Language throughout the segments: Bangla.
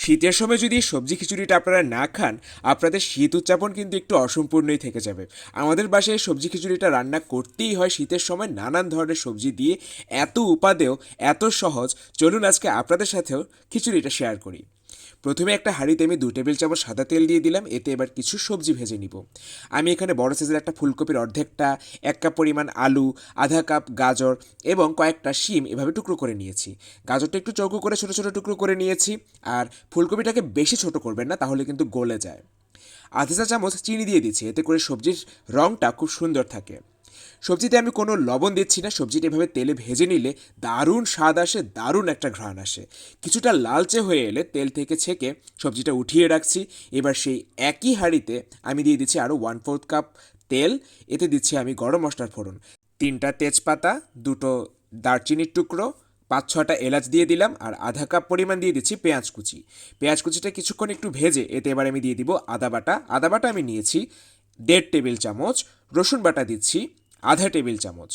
শীতের সময় যদি সবজি খিচুড়িটা আপনারা না খান, আপনাদের শীত উদযাপন কিন্তু একটু অসম্পূর্ণই থেকে যাবে। আমাদের বাসায় সবজি খিচুড়িটা রান্না করতেই হয় শীতের সময় নানান ধরনের সবজি দিয়ে। এত উপাদেয়, এত সহজ। চলুন আজকে আপনাদের সাথেও খিচুড়িটা শেয়ার করি। প্রথমে একটা হাঁড়িতে আমি 2 টেবিল চামচ সাদা তেল দিয়ে দিলাম, এতে এবার কিছু সবজি ভেজে নিব। আমি এখানে বড় সাইজের একটা ফুলকপির অর্ধেকটা, 1 কাপ পরিমাণ আলু, আধা কাপ গাজর এবং কয়েকটা শিম এভাবে টুকরো করে নিয়েছি। গাজরটা একটু চৌকো করে ছোটো ছোটো টুকরো করে নিয়েছি। আর ফুলকপিটাকে বেশি ছোট করবেন না, তাহলে কিন্তু গলে যায়। আধা চা চামচ চিনি দিয়ে দিচ্ছি, এতে করে সবজির রঙটা খুব সুন্দর থাকে। সবজিতে আমি কোনো লবণ দিচ্ছি না, সবজিটা এভাবে তেলে ভেজে নিলে দারুণ স্বাদ আসে, দারুণ একটা ঘ্রাণ আসে। কিছুটা লালচে হয়ে এলে তেল থেকে ছেঁকে সবজিটা উঠিয়ে রাখছি। এবার সেই একই হাঁড়িতে আমি দিয়ে দিচ্ছি আরও 1/4 কাপ তেল। এতে দিচ্ছি আমি গরম মশলার ফোড়ন, 3টা তেজপাতা, 2টো দারচিনির টুকরো, 5-6টা এলাচ দিয়ে দিলাম, আর আধা কাপ পরিমাণ দিয়ে দিচ্ছি পেঁয়াজ কুচি। পেঁয়াজ কুচিটা কিছুক্ষণ একটু ভেজে এতে এবার আমি দিয়ে দিব আদা বাটা। আদা বাটা আমি নিয়েছি 1.5 টেবিল চামচ। রসুন বাটা দিচ্ছি আধা টেবিল চামচ।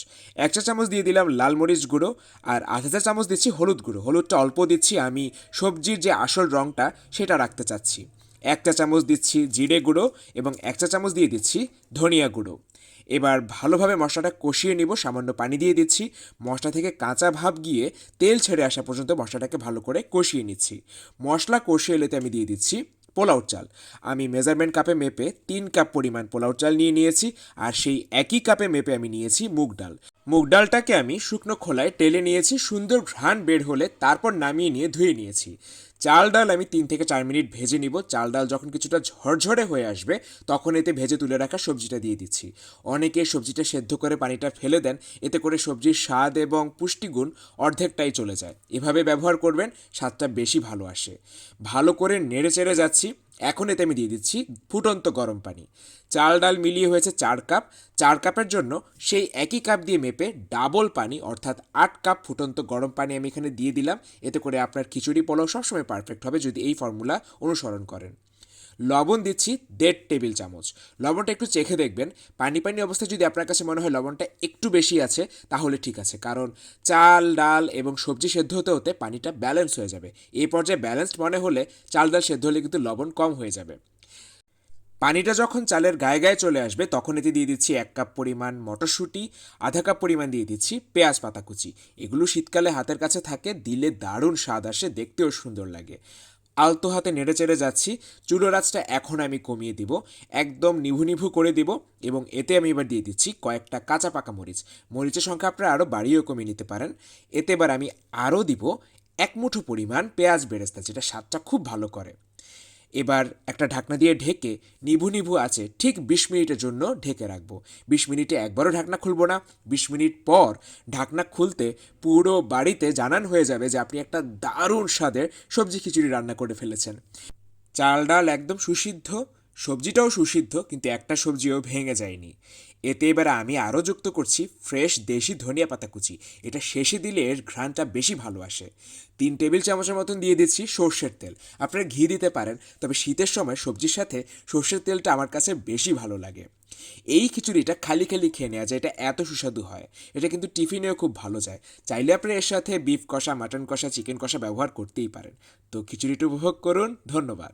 1 চা চামচ দিয়ে দিলাম লাল মরিচ গুঁড়ো, আর আধা চা চামচ দিচ্ছি হলুদ গুঁড়ো। হলুদটা অল্প দিচ্ছি, আমি সবজির যে আসল রঙটা সেটা রাখতে চাচ্ছি। 1 চা চামচ দিচ্ছি জিরে গুঁড়ো এবং 1 চা চামচ দিয়ে দিচ্ছি ধনিয়া গুঁড়ো। এবার ভালোভাবে মশলাটা কষিয়ে নিব, সামান্য পানি দিয়ে দিচ্ছি। মশলা থেকে কাঁচা ভাব গিয়ে তেল ছেড়ে আসা পর্যন্ত মশলাটাকে ভালো করে কষিয়ে নিচ্ছি। মশলা কষিয়ে এলেতে আমি দিয়ে দিচ্ছি পোলাও চাল। আমি মেজারমেন্ট কাপে মেপে 3 কাপ পরিমাণ পোলাও চাল নিয়েছি, আর সেই একই কাপে মেপে আমি নিয়েছি মুগ ডাল। মুগ ডালটাকে আমি শুকনো খোলায় টেলে নিয়েছি, সুন্দর ঘ্রাণ বের হলে তারপর নামিয়ে নিয়ে ধুয়ে নিয়েছি। চাল ডাল আমি 3 থেকে 4 মিনিট ভেজে নিব। চাল ডাল যখন কিছুটা ঝরঝরে হয়ে আসবে তখন এতে ভেজে তুলে রাখা সবজিটা দিয়ে দিচ্ছি। অনেকে সবজিটা সেদ্ধ করে পানিটা ফেলে দেন, এতে করে সবজির স্বাদ এবং পুষ্টিগুণ অর্ধেকটাই চলে যায়। এভাবে ব্যবহার করবেন, স্বাদটা বেশি ভালো আসে। ভালো করে নেড়ে চেড়ে যাচ্ছি। এখন এতে আমি দিয়ে দিচ্ছি ফুটন্ত গরম পানি। চাল ডাল মিলিয়ে হয়েছে 4 কাপ। 4 কাপের জন্য সেই একই কাপ দিয়ে মেপে ডাবল পানি অর্থাৎ 8 কাপ ফুটন্ত গরম পানি আমি এখানে দিয়ে দিলাম। এতে করে আপনার খিচুড়ি পোলাও সবসময় পারফেক্ট হবে যদি এই ফর্মুলা অনুসরণ করেন। লবণ দিচ্ছি 1.5 টেবিল চামচ। লবণটা একটু চেখে দেখবেন। পানি পানি অবস্থায় যদি আপনার কাছে মনে হয় লবণটা একটু বেশি আছে, তাহলে ঠিক আছে, কারণ চাল ডাল এবং সবজি সেদ্ধ হতে হতে পানিটা ব্যালেন্স হয়ে যাবে। এই পর্যায়ে ব্যালেন্সড মনে হলে চাল ডাল সেদ্ধ হলে কিন্তু লবণ কম হয়ে যাবে। পানিটা যখন চালের গায়ে গায়ে চলে আসবে তখন এতে দিয়ে দিচ্ছি 1 কাপ পরিমাণ মটরশুঁটি, আধা কাপ পরিমাণ দিয়ে দিচ্ছি পেঁয়াজ পাতা কুচি। এগুলো শীতকালে হাতের কাছে থাকে, দিলে দারুণ স্বাদ আসে, দেখতেও সুন্দর লাগে। আলতো হাতে নেড়ে চেড়ে যাচ্ছি। চুলোর আঁচটা এখন আমি কমিয়ে দিব, একদম নিভু নিভু করে দিব। এবং এতে আমি এবার দিয়ে দিচ্ছি কয়েকটা কাঁচা পাকা মরিচ। মরিচের সংখ্যা আপনারা আরও বাড়িয়েও কমিয়ে নিতে পারেন। এতে এবার আমি আরও দিব 1 মুঠো পরিমাণ পেঁয়াজ বেরেস্তা, যেটা স্বাদটা খুব ভালো করে। এবার একটা ঢাকনা দিয়ে ঢেকে নিভু নিভু আছে ঠিক 20 মিনিটের জন্য ঢেকে রাখবো। 20 মিনিটে একবারও ঢাকনা খুলবো না। 20 মিনিট পর ঢাকনা খুলতে পুরো বাড়িতে জানান হয়ে যাবে যে আপনি একটা দারুণ স্বাদের সবজি খিচুড়ি রান্না করে ফেলেছেন। চাল ডাল একদম সুসিদ্ধ, সবজিটাও সুসিদ্ধ, কিন্তু একটা সবজিও ভেঙে যায়নি। এতে এবার আমি আরও যুক্ত করছি ফ্রেশ দেশি ধনিয়া পাতা কুচি। এটা শেষে দিলে এর ঘ্রাণটা বেশি ভালো আসে। 3 টেবিল চামচের মতন দিয়ে দিচ্ছি সর্ষের তেল। আপনারা ঘি দিতে পারেন, তবে শীতের সময় সবজির সাথে সর্ষের তেলটা আমার কাছে বেশি ভালো লাগে। এই খিচুড়িটা খালি খালি খেয়ে নেওয়া যায়, এটা এত সুস্বাদু হয়। এটা কিন্তু টিফিনেও খুব ভালো যায়। চাইলে আপনারা এর সাথে বিফ কষা, মাটন কষা, চিকেন কষা ব্যবহার করতেই পারেন। তো খিচুড়িটা উপভোগ করুন। ধন্যবাদ।